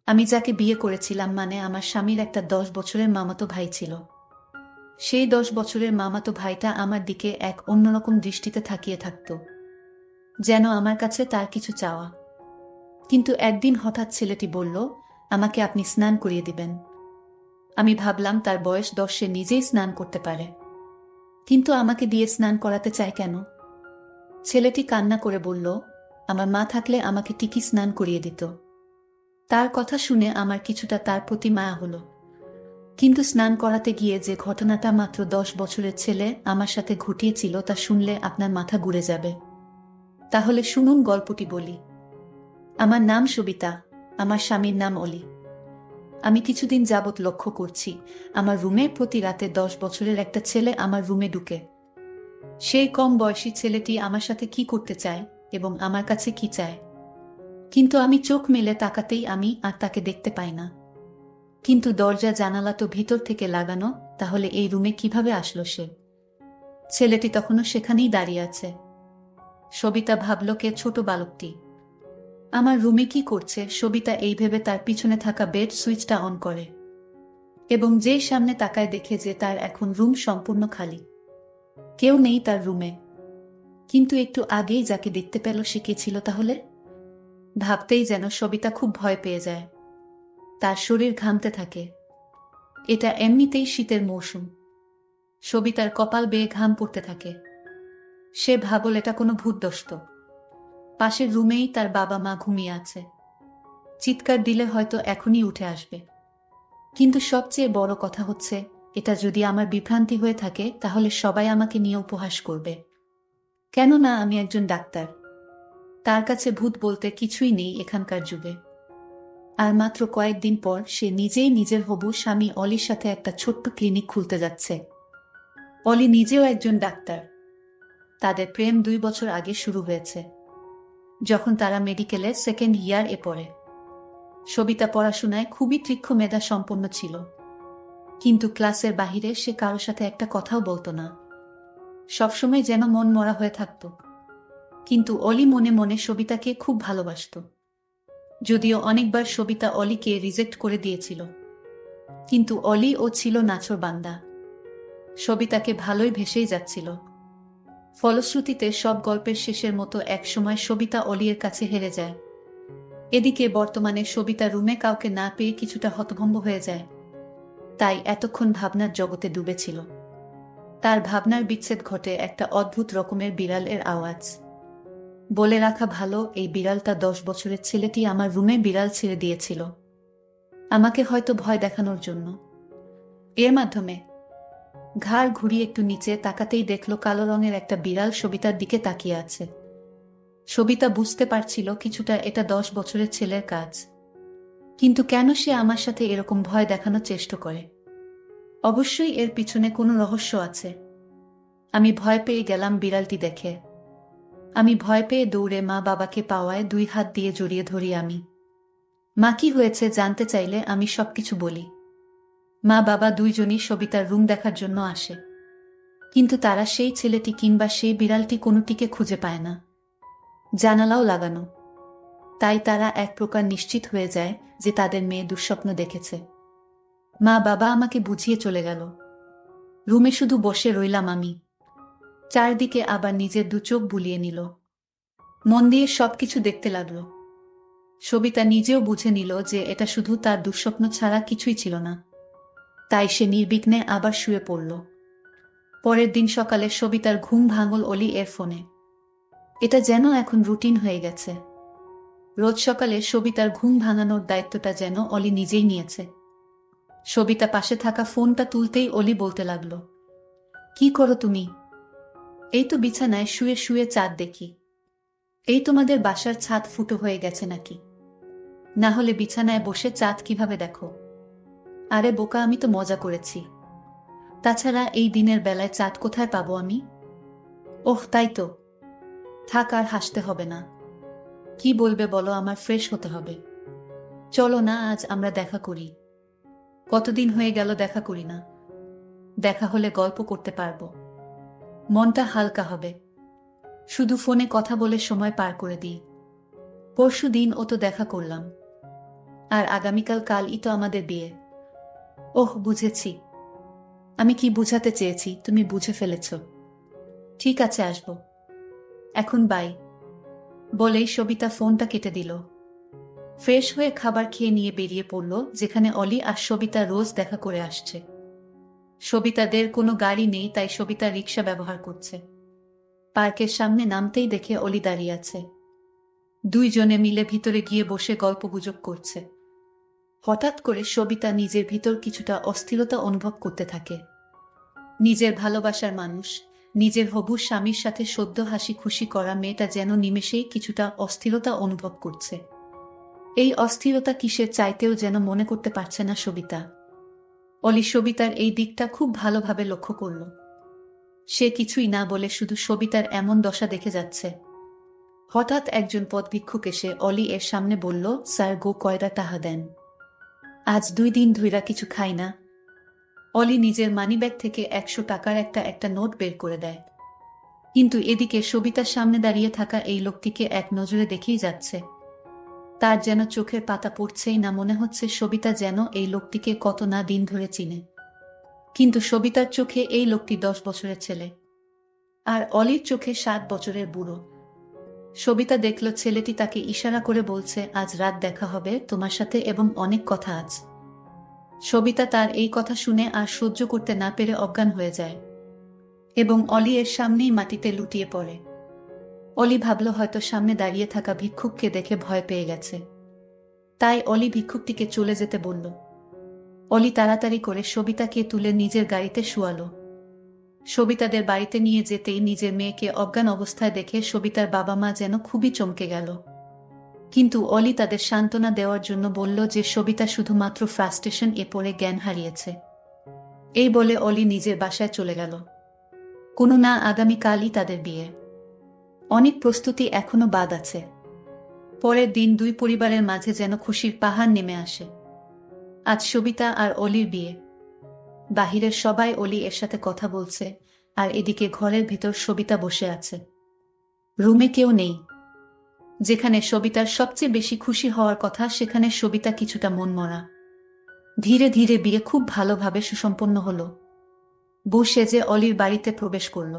আমি যাকে বিয়ে করেছিলাম মানে আমার স্বামীর একটা 10 বছরের মামাতো ভাই ছিল। সেই 10 বছরের মামাতো ভাইটা আমার দিকে এক অন্যরকম দৃষ্টিতে তাকিয়ে থাকত, যেন আমার কাছে তার কিছু চাওয়া। কিন্তু একদিন হঠাৎ ছেলেটি বলল, আমাকে আপনি স্নান করিয়ে দিবেন। আমি ভাবলাম তার বয়স 10, সে নিজেই স্নান করতে পারে, কিন্তু আমাকে দিয়ে স্নান করাতে চায় কেন? ছেলেটি কান্না করে বলল, আমার মা থাকলে আমাকে ঠিকই স্নান করিয়ে দিত। তার কথা শুনে আমার কিছুটা তার প্রতি মায়া হলো। কিন্তু স্নান করাতে গিয়ে যে ঘটনাটা মাত্র 10 বছরের ছেলে আমার সাথে ঘটিয়েছিল তা শুনলে আপনার মাথা ঘুরে যাবে। তাহলে শুনুন, গল্পটি বলি। আমার নাম সবিতা, আমার স্বামীর নাম অলি। আমি কিছুদিন যাবৎ লক্ষ্য করছি, আমার রুমে প্রতি রাতে 10 বছরের একটা ছেলে আমার রুমে ঢুকে। সেই কম বয়সী ছেলেটি আমার সাথে কি করতে চায় এবং আমার কাছে কি চায়, কিন্তু আমি চোখ মেলে তাকাতেই আমি আর তাকে দেখতে পাই না। কিন্তু দরজা জানালা তো ভিতর থেকে লাগানো, তাহলে এই রুমে কিভাবে আসলো সে? ছেলেটি তখনও সেখানেই দাঁড়িয়ে আছে। সবিতা ভাবল, কে ছোট বালকটি আমার রুমে কি করছে? সবিতা এই ভেবে তার পিছনে থাকা বেড সুইচটা অন করে এবং যেই সামনে তাকায় দেখে যে তার এখন রুম সম্পূর্ণ খালি, কেউ নেই তার রুমে। কিন্তু একটু আগেই যাকে দেখতে পেল সে কে ছিল তাহলে? ভাবতেই যেন সবিতা খুব ভয় পেয়ে যায়। তার শরীর ঘামতে থাকে। এটা এমনিতেই শীতের মৌসুম। সবিতার কপাল বেয়ে ঘাম পড়তে থাকে। সে ভাবল এটা কোনো ভূতদস্ত। পাশের রুমেই তার বাবা মা ঘুমিয়ে আছে। চিৎকার দিলে হয়তো এখনই উঠে আসবে। কিন্তু সবচেয়ে বড় কথা হচ্ছে, এটা যদি আমার বিভ্রান্তি হয়ে থাকে তাহলে সবাই আমাকে নিয়ে উপহাস করবে। কেননা আমি একজন ডাক্তার। তার কাছে ভূত বলতে কিছুই নেই এখানকার যুগে। আর মাত্র কয়েকদিন পর সে নিজেই নিজের হবু স্বামী অলির সাথে একটা ছোট্ট ক্লিনিক খুলতে যাচ্ছে। অলি নিজেও একজন ডাক্তার। তাদের প্রেম 2 বছর আগে শুরু হয়েছে, যখন তারা মেডিকেলে সেকেন্ড ইয়ার এ পড়ে। সবিতা পড়াশোনায় খুবই তীক্ষ্ণ মেধা সম্পন্ন ছিল, কিন্তু ক্লাসের বাহিরে সে কারো সাথে একটা কথাও বলতো না। সবসময় যেন মন মরা হয়ে থাকত। কিন্তু অলি মনে মনে সবিতাকে খুব ভালোবাসত। যদিও অনেকবার সবিতা অলিকে রিজেক্ট করে দিয়েছিল, কিন্তু অলি ও ছিল নাছোড়বান্দা। সবিতাকে ভালোই ভেসেই যাচ্ছিল। ফলশ্রুতিতে সব গল্পের শেষের মতো একসময় সবিতা অলির কাছে হেরে যায়। এদিকে বর্তমানে সবিতা রুমে কাউকে না পেয়ে কিছুটা হতভম্ব হয়ে যায়। তাই এতক্ষণ ভাবনার জগতে ডুবেছিল। তার ভাবনার বিচ্ছেদ ঘটে একটা অদ্ভুত রকমের বিড়ালের আওয়াজ। বলে রাখা ভালো, এই বিড়ালটা 10 বছরের ছেলেটি আমার রুমে বিড়াল ছেড়ে দিয়েছিল, আমাকে হয়তো ভয় দেখানোর জন্য। এর মাধ্যমে ঘাড় ঘুরিয়ে একটু নিচে তাকাতেই দেখল কালো রঙের একটা বিড়াল সবিতার দিকে তাকিয়ে আছে। সবিতা বুঝতে পারছিল কিছুটা এটা 10 বছরের ছেলের কাজ, কিন্তু কেন সে আমার সাথে এরকম ভয় দেখানোর চেষ্টা করে? অবশ্যই এর পিছনে কোনো রহস্য আছে। আমি ভয় পেয়ে গেলাম বিড়ালটি দেখে। আমি ভয় পেয়ে দৌড়ে মা বাবাকে পাওয়ায় 2 হাত দিয়ে জড়িয়ে ধরি আমি। মা কি হয়েছে জানতে চাইলে আমি সবকিছু বলি। মা বাবা দুইজনই সবিতার রুম দেখার জন্য আসে, কিন্তু তারা সেই ছেলেটি কিংবা সেই বিড়ালটি কোনোটিকে খুঁজে পায় না। জানালাও লাগানো। তাই তারা এক প্রকার নিশ্চিত হয়ে যায় যে তাদের মেয়ে দুঃস্বপ্ন দেখেছে। মা বাবা আমাকে বুঝিয়ে চলে গেল। রুমে শুধু বসে রইলাম আমি। চারদিকে আবার নিজের 2 চোখ বুলিয়ে নিল। মন দিয়ে সবকিছু দেখতে লাগলো। সবিতা নিজেও বুঝে নিল যে এটা শুধু তার দুঃস্বপ্ন ছাড়া কিছুই ছিল না। তাই সে নির্বিঘ্নে আবার শুয়ে পড়ল। পরের দিন সকালে সবিতার ঘুম ভাঙল অলি এর ফোনে। এটা যেন এখন রুটিন হয়ে গেছে। রোজ সকালে সবিতার ঘুম ভাঙানোর দায়িত্বটা যেন অলি নিজেই নিয়েছে। সবিতা পাশে থাকা ফোনটা তুলতেই অলি বলতে লাগলো, কি করো তুমি? এই তো বিছানায় শুয়ে শুয়ে চাঁদ দেখি। এই তোমাদের বাসার ছাদ ফুটো হয়ে গেছে নাকি? না হলে বিছানায় বসে চাঁদ কিভাবে দেখো? আরে বোকা, আমি তো মজা করেছি। তাছাড়া এই দিনের বেলায় চাঁদ কোথায় পাবো আমি? ওহ তাই তো। থাক, আর হাসতে হবে না। কি বলবে বলো, আমার ফ্রেশ হতে হবে। চলো না, আজ আমরা দেখা করি। কতদিন হয়ে গেল দেখা করি না। দেখা হলে গল্প করতে পারবো, মনটা হালকা হবে। শুধু ফোনে কথা বলে সময় পার করে দিই। পরশু দিন ও তো দেখা করলাম। আর আগামীকাল কালই তো আমাদের বিয়ে। ওহ, বুঝেছি। আমি কি বুঝাতে চেয়েছি তুমি বুঝে ফেলেছ। ঠিক আছে, আসবো। এখন বাই। বলেই সবিতা ফোনটা কেটে দিল। ফ্রেশ হয়ে খাবার খেয়ে নিয়ে বেরিয়ে পড়ল যেখানে অলি আর সবিতা রোজ দেখা করে আসছে। সবিতাদের কোনো গাড়ি নেই, তাই সবিতা রিক্সা ব্যবহার করছে। পার্কের সামনে নামতেই দেখে অলি দাঁড়িয়ে আছে। দুইজনে মিলে ভিতরে গিয়ে বসে গল্পগুজব করছে। হঠাৎ করে সবিতা নিজের ভিতর কিছুটা অস্থিরতা অনুভব করতে থাকে। নিজের ভালোবাসার মানুষ, নিজের হবু স্বামীর সাথে সদ্য হাসি খুশি করা মেয়েটা যেন নিমেষেই কিছুটা অস্থিরতা অনুভব করছে। এই অস্থিরতা কিসের চাইতেও যেন মনে করতে পারছে না সবিতা। অলি সবিতার এই দিকটা খুব ভালোভাবে লক্ষ্য করল। সে কিছুই না বলে শুধু সবিতার এমন দশা দেখে যাচ্ছে। হঠাৎ একজন পথভিক্ষুক এসে অলি এর সামনে বলল, স্যার গো কয়টা টাকা দেন, আজ 2 দিন ধইরা কিছু খাই না। অলি নিজের মানিব্যাগ থেকে 100 টাকার একটা নোট বের করে দেয়। কিন্তু এদিকে সবিতার সামনে দাঁড়িয়ে থাকা এই লোকটিকে এক নজরে দেখেই যাচ্ছে। তার যেন চোখের পাতা পড়ছেই না, মনে হচ্ছে সবিতা যেন এই লোকটিকে কত না দিন ধরে চিনে। কিন্তু সবিতার চোখে এই লোকটি 10 বছরের ছেলে, আর অলির চোখে 7 বছরের বুড়ো। সবিতা দেখল ছেলেটি তাকে ইশারা করে বলছে, আজ রাত দেখা হবে তোমার সাথে এবং অনেক কথা আছে। সবিতা তার এই কথা শুনে আর সহ্য করতে না পেরে অজ্ঞান হয়ে যায় এবং অলি এর সামনেই মাটিতে লুটিয়ে পড়ে। অলি ভাবল হয়তো সামনে দাঁড়িয়ে থাকা ভিক্ষুককে দেখে ভয় পেয়ে গেছে, তাই অলি ভিক্ষুকটিকে চলে যেতে বলল। অলি তাড়াতাড়ি করে সবিতাকে তুলে নিজের গাড়িতে শুয়ালো। সবিতাদের বাড়িতে নিয়ে যেতেই নিজের মেয়েকে অজ্ঞান অবস্থায় দেখে সবিতার বাবা মা যেন খুবই চমকে গেল। কিন্তু অলি তাদের সান্ত্বনা দেওয়ার জন্য বলল যে সবিতা শুধুমাত্র ফ্রাস্ট্রেশন এ পড়ে জ্ঞান হারিয়েছে। এই বলে অলি নিজের বাসায় চলে গেল। কোনো না, আগামীকালই তাদের বিয়ে। অনেক প্রস্তুতি এখনো বাদ আছে। পরের দিন দুই পরিবারের মাঝে যেন খুশির পাহাড় নেমে আসে। আজ সবিতা আর অলির বিয়ে। বাহিরের সবাই অলি এর সাথে কথা বলছে, আর এদিকে ঘরের ভিতর সবিতা বসে আছে। রুমে কেউ নেই। যেখানে সবিতার সবচেয়ে বেশি খুশি হওয়ার কথা সেখানে সবিতা কিছুটা মনমরা। ধীরে ধীরে বিয়ে খুব ভালোভাবে সুসম্পন্ন হলো। বউ সেজে অলির বাড়িতে প্রবেশ করল।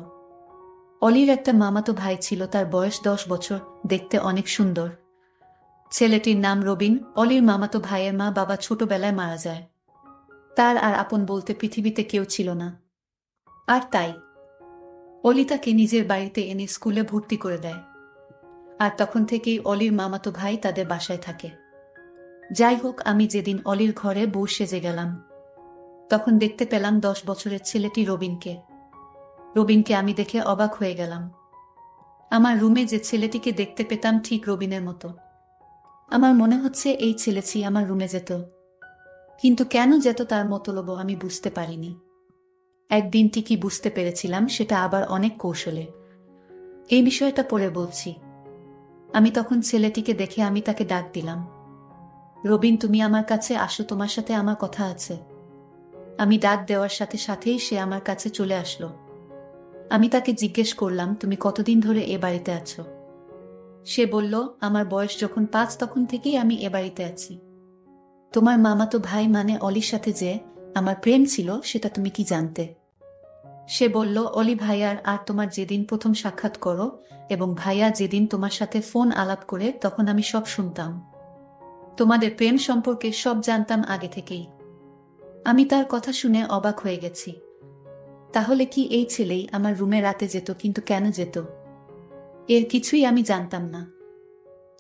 অলির একটা মামাতো ভাই ছিল, তার বয়স 10 বছর, দেখতে অনেক সুন্দর। ছেলেটির নাম রবিন। অলির মামাতো ভাইয়ের মা বাবা ছোটবেলায় মারা যায়। তার আর আপন বলতে পৃথিবীতে কেউ ছিল না। আর তাই অলি তাকে নিজের বাড়িতে এনে স্কুলে ভর্তি করে দেয়। আর তখন থেকেই অলির মামাতো ভাই তাদের বাসায় থাকে। যাই হোক, আমি যেদিন অলির ঘরে বউ সেজে গেলাম, তখন দেখতে পেলাম 10 বছরের ছেলেটি রবিনকে। রবিনকে আমি দেখে অবাক হয়ে গেলাম। আমার রুমে যে ছেলেটিকে দেখতে পেতাম ঠিক রবিনের মতো। আমার মনে হচ্ছে এই ছেলেটি আমার রুমে যেত, কিন্তু কেন যেত তার মতলব আমি বুঝতে পারিনি। একদিন ঠিকই বুঝতে পেরেছিলাম, সেটা আবার অনেক কৌশলে। এই বিষয়টা পরে বলছি। আমি তখন ছেলেটিকে দেখে আমি তাকে ডাক দিলাম, রবিন তুমি আমার কাছে আসো, তোমার সাথে আমার কথা আছে। আমি ডাক দেওয়ার সাথে সাথেই সে আমার কাছে চলে আসলো। আমি তাকে জিজ্ঞেস করলাম, তুমি কতদিন ধরে এ বাড়িতে আছো? সে বলল, আমার বয়স যখন 5 তখন থেকেই আমি এ বাড়িতে আছি। তোমার মামাতো ভাই মানে অলির সাথে যে আমার প্রেম ছিল সেটা তুমি কি জানতে? সে বলল, অলি ভাইয়ার আর তোমার যেদিন প্রথম সাক্ষাৎ করো এবং ভাইয়া যেদিন তোমার সাথে ফোন আলাপ করে তখন আমি সব শুনতাম। তোমাদের প্রেম সম্পর্কে সব জানতাম আগে থেকেই। আমি তার কথা শুনে অবাক হয়ে গেছি। তাহলে কি এই ছেলেই আমার রুমে রাতে যেত? কিন্তু কেন যেত? এর কিছুই আমি জানতাম না।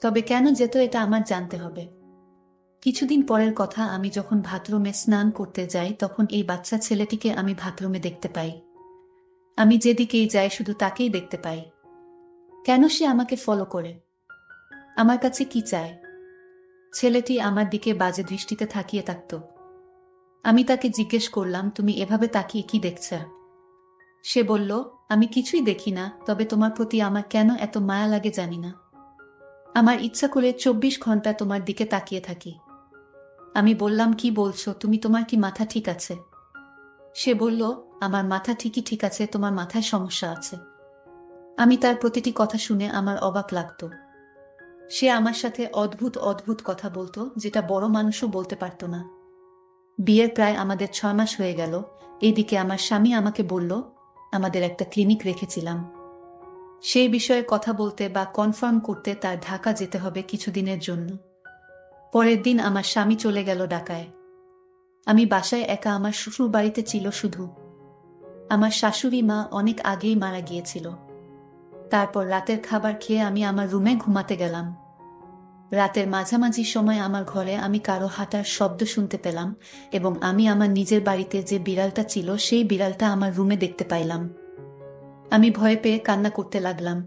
তবে কেন যেত এটা আমার জানতে হবে। কিছুদিন পরের কথা, আমি যখন বাথরুমে স্নান করতে যাই তখন এই বাচ্চা ছেলেটিকে আমি বাথরুমে দেখতে পাই। আমি যেদিকেই যাই শুধু তাকেই দেখতে পাই। কেন সে আমাকে ফলো করে? আমার কাছে কি চায়? ছেলেটি আমার দিকে বাজে দৃষ্টিতে তাকিয়ে থাকত। আমি তাকে জিজ্ঞেস করলাম, তুমি এভাবে তাকিয়ে কি দেখছ? সে বলল, আমি কিছুই দেখি না, তবে তোমার প্রতি আমার কেন এত মায়া লাগে জানি না। আমার ইচ্ছা করে 24 ঘন্টা তোমার দিকে তাকিয়ে থাকি। আমি বললাম, কি বলছো তুমি? তোমার কি মাথা ঠিক আছে? সে বলল, আমার মাথা ঠিকই ঠিক আছে, তোমার মাথায় সমস্যা আছে। আমি তার প্রতিটি কথা শুনে আমার অবাক লাগতো। সে আমার সাথে অদ্ভুত অদ্ভুত কথা বলতো, যেটা বড় মানুষও বলতে পারত না। বিয়ের প্রায় আমাদের 6 মাস হয়ে গেল। এইদিকে আমার স্বামী আমাকে বলল, আমাদের একটা ক্লিনিক রেখেছিলাম, সেই বিষয়ে কথা বলতে বা কনফার্ম করতে তার ঢাকা যেতে হবে কিছুদিনের জন্য। পরের দিন আমার স্বামী চলে গেল ঢাকায়। আমি বাসায় একা। আমার শ্বশুর বাড়িতে ছিল শুধু। আমার শাশুড়ি মা অনেক আগেই মারা গিয়েছিল। তারপর রাতের খাবার খেয়ে আমি আমার রুমে ঘুমাতে গেলাম। রাতের মাঝামাঝি সময় আমার ঘরে আমি কারো হাঁটার শব্দ শুনতে পেলাম, এবং আমি আমার নিজের বাড়িতে যে বিড়ালটা ছিল সেই বিড়ালটা আমার রুমে দেখতে পাইলাম। আমি ভয় পেয়ে কান্না করতে লাগলাম।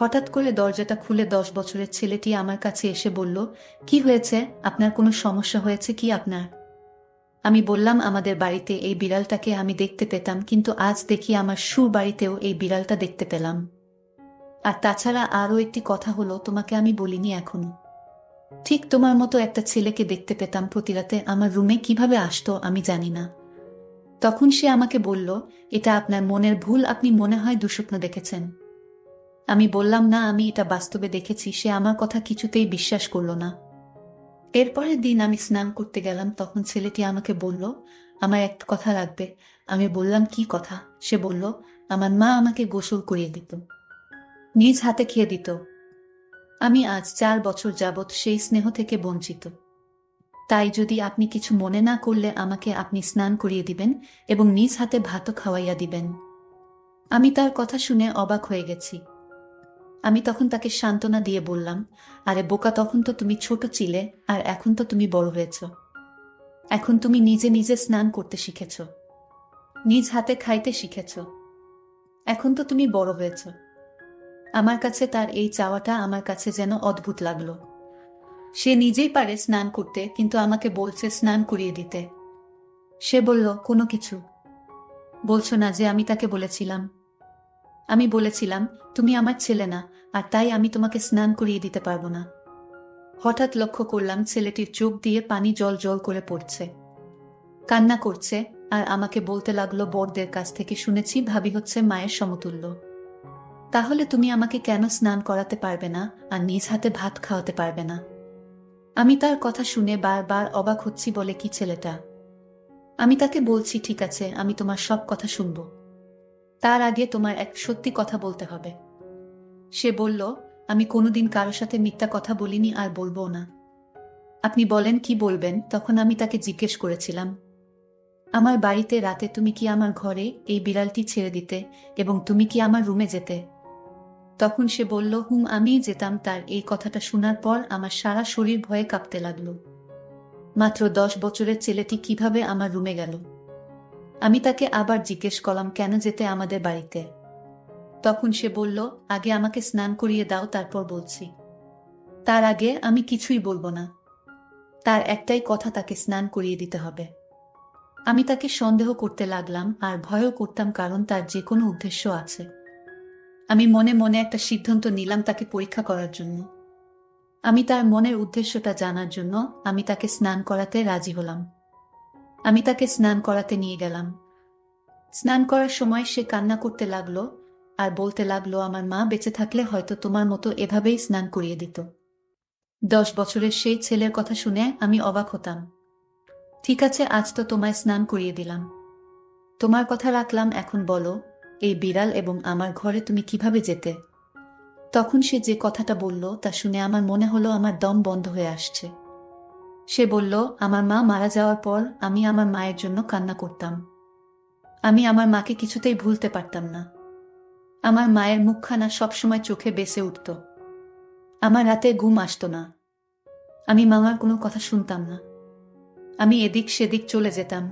হঠাৎ করে দরজাটা খুলে 10 বছরের ছেলেটি আমার কাছে এসে বলল, কি হয়েছে? আপনার কোনো সমস্যা হয়েছে কি আপনার? আমি বললাম, আমাদের বাড়িতে এই বিড়ালটাকে আমি দেখতে পেতাম, কিন্তু আজ দেখি আমার বাড়িতেও এই বিড়ালটা দেখতে পেলাম। আর তাছাড়া আরও একটি কথা হলো, তোমাকে আমি বলিনি এখনো। ঠিক তোমার মতো একটা ছেলেকে দেখতে পেতাম প্রতি রাতে। আমার রুমে কিভাবে আসতো আমি জানি না। তখন সে আমাকে বলল, এটা আপনার মনের ভুল, আপনি মনে হয় দুঃস্বপ্ন দেখেছেন। আমি বললাম, না, আমি এটা বাস্তবে দেখেছি। সে আমার কথা কিছুতেই বিশ্বাস করল না। এরপরের দিন আমি স্নান করতে গেলাম, তখন ছেলেটি আমাকে বলল, আমার একটা কথা লাগবে। আমি বললাম, কি কথা? সে বলল, আমার মা আমাকে গোসল করিয়ে দিত, নিজ হাতে খেয়ে দিত। আমি আজ 4 বছর যাবৎ সেই স্নেহ থেকে বঞ্চিত। তাই যদি আপনি কিছু মনে না করলে আমাকে আপনি স্নান করিয়ে দিবেন এবং নিজ হাতে ভাতও খাওয়াইয়া দিবেন। আমি তার কথা শুনে অবাক হয়ে গেছি। আমি তখন তাকে সান্ত্বনা দিয়ে বললাম, আরে বোকা, তখন তো তুমি ছোট ছিলে, আর এখন তো তুমি বড় হয়েছ। এখন তুমি নিজে নিজে স্নান করতে শিখেছ, নিজ হাতে খাইতে শিখেছ। এখন তো তুমি বড় হয়েছ। আমার কাছে তার এই চাওয়াটা আমার কাছে যেন অদ্ভুত লাগলো। সে নিজেই পারে স্নান করতে, কিন্তু আমাকে বলছে স্নান করিয়ে দিতে। সে বলল, কোনো কিছু বলছো না যে আমি তাকে বলেছিলাম? আমি বলেছিলাম, তুমি আমার ছেলে না, আর তাই আমি তোমাকে স্নান করিয়ে দিতে পারবো না। হঠাৎ লক্ষ্য করলাম ছেলেটির চোখ দিয়ে পানি জল জল করে পড়ছে, কান্না করছে, আর আমাকে বলতে লাগলো, বড়দের কাছ থেকে শুনেছি ভাবি হচ্ছে মায়ের সমতুল্য। তাহলে তুমি আমাকে কেন স্নান করাতে পারবে না আর নিজ হাতে ভাত খাওয়াতে পারবে না? আমি তার কথা শুনে বারবার অবাক হচ্ছি। বলে কি ছেলেটা? আমি তাকে বলছি, ঠিক আছে, আমি তোমার সব কথা শুনব। তার আগে তোমার এক সত্যি কথা বলতে হবে। সে বলল, আমি কোনোদিন কারো সাথে মিথ্যা কথা বলিনি আর বলবো না। আপনি বলেন, কি বলবেন? তখন আমি তাকে জিজ্ঞেস করেছিলাম, আমার বাড়িতে রাতে তুমি কি আমার ঘরে এই বিড়ালটি ছেড়ে দিতে এবং তুমি কি আমার রুমে যেতে? তখন সে বলল, আমিই যেতাম। তার এই কথাটা শোনার পর আমার সারা শরীর ভয়ে কাঁপতে লাগলো। মাত্র 10 বছরের ছেলেটি কিভাবে আমার রুমে গেল? আমি তাকে আবার জিজ্ঞেস করলাম, কেন যেতে আমাদের বাড়িতে? তখন সে বলল, আগে আমাকে স্নান করিয়ে দাও, তারপর বলছি। তার আগে আমি কিছুই বলবো না। তার একটাই কথা, তাকে স্নান করিয়ে দিতে হবে। আমি তাকে সন্দেহ করতে লাগলাম আর ভয়ও করতাম, কারণ তার যে কোনো উদ্দেশ্য আছে। আমি মনে মনে একটা সিদ্ধান্ত নিলাম তাকে পরীক্ষা করার জন্য। আমি তার মনের উদ্দেশ্যটা জানার জন্য আমি তাকে স্নান করাতে রাজি হলাম। আমি তাকে স্নান করাতে নিয়ে গেলাম। স্নান করার সময় সে কান্না করতে লাগলো আর বলতে লাগলো, আমার মা বেঁচে থাকলে হয়তো তোমার মতো এভাবেই স্নান করিয়ে দিত। 10 বছরের সেই ছেলের কথা শুনে আমি অবাক হতাম। ঠিক আছে, আজ তো তোমায় স্নান করিয়ে দিলাম, তোমার কথা রাখলাম। এখন বলো, এই বিড়াল এবং আমার ঘরে তুমি কিভাবে যেতে? তখন সে যে কথাটা বলল তা শুনে আমার মনে হলো আমার দম বন্ধ হয়ে আসছে। সে বলল, আমার মা মারা যাওয়ার পর আমি আমার মায়ের জন্য কান্না করতাম। আমি আমার মাকে কিছুতেই ভুলতে পারতাম না। আমার মায়ের মুখখানা সবসময় চোখে ভেসে উঠত। আমার রাতে ঘুম আসতো না। আমি মামার কোনো কথা শুনতাম না। আমি এদিক সেদিক চলে যেতাম।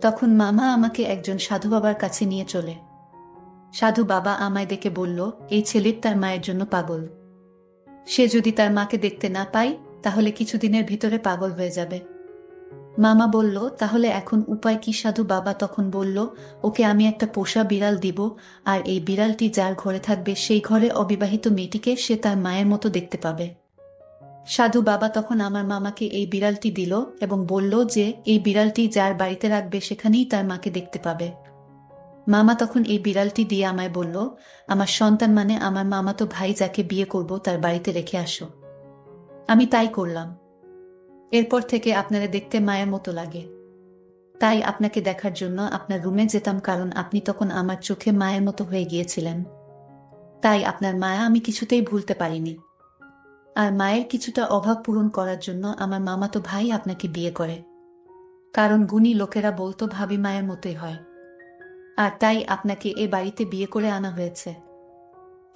তখন মামা আমাকে একজন সাধু বাবার কাছে নিয়ে চলে। সাধু বাবা আমায় দেখে বলল, এই ছেলের তার মায়ের জন্য পাগল। সে যদি তার মাকে দেখতে না পায় তাহলে কিছুদিনের ভিতরে পাগল হয়ে যাবে। মামা বলল, তাহলে এখন উপায় কি? সাধু বাবা তখন বলল, ওকে আমি একটা পোষা বিড়াল দিব, আর এই বিড়ালটি যার ঘরে থাকবে সেই ঘরে অবিবাহিত মেয়েটিকে সে তার মায়ের মতো দেখতে পাবে। সাধু বাবা তখন আমার মামাকে এই বিড়ালটি দিল এবং বলল যে এই বিড়ালটি যার বাড়িতে রাখবে সেখানেই তার মাকে দেখতে পাবে। মামা তখন এই বিড়ালটি দিয়ে আমায় বলল, আমার সন্তান মানে আমার মামাতো ভাই, যাকে বিয়ে করব তার বাড়িতে রেখে আসো। আমি তাই করলাম। এরপর থেকে আপনারা দেখতে মায়ের মতো লাগে। তাই আপনাকে দেখার জন্য আপনার রুমে যেতাম, কারণ আপনি তখন আমার চোখে মায়ের মতো হয়ে গিয়েছিলেন। তাই আপনার মায়া আমি কিছুতেই ভুলতে পারিনি। আর মায়ের কিছুটা অভাব পূরণ করার জন্য আমার মামাতো ভাই আপনাকে বিয়ে করে। কারণ গুণী লোকেরা বলতো ভাবি মায়ের মতোই হয়। আর তাই আপনাকে এ বাড়িতে বিয়ে করে আনা হয়েছে।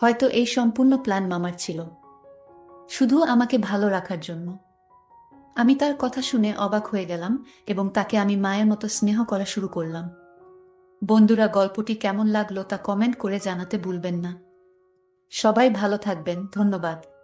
হয়তো এই সম্পূর্ণ প্ল্যান মামার ছিল, শুধু আমাকে ভালো রাখার জন্য। আমি তার কথা শুনে অবাক হয়ে গেলাম এবং তাকে আমি মায়ের মতো স্নেহ করা শুরু করলাম। বন্ধুরা, গল্পটি কেমন লাগলো তা কমেন্ট করে জানাতে ভুলবেন না। সবাই ভালো থাকবেন। ধন্যবাদ।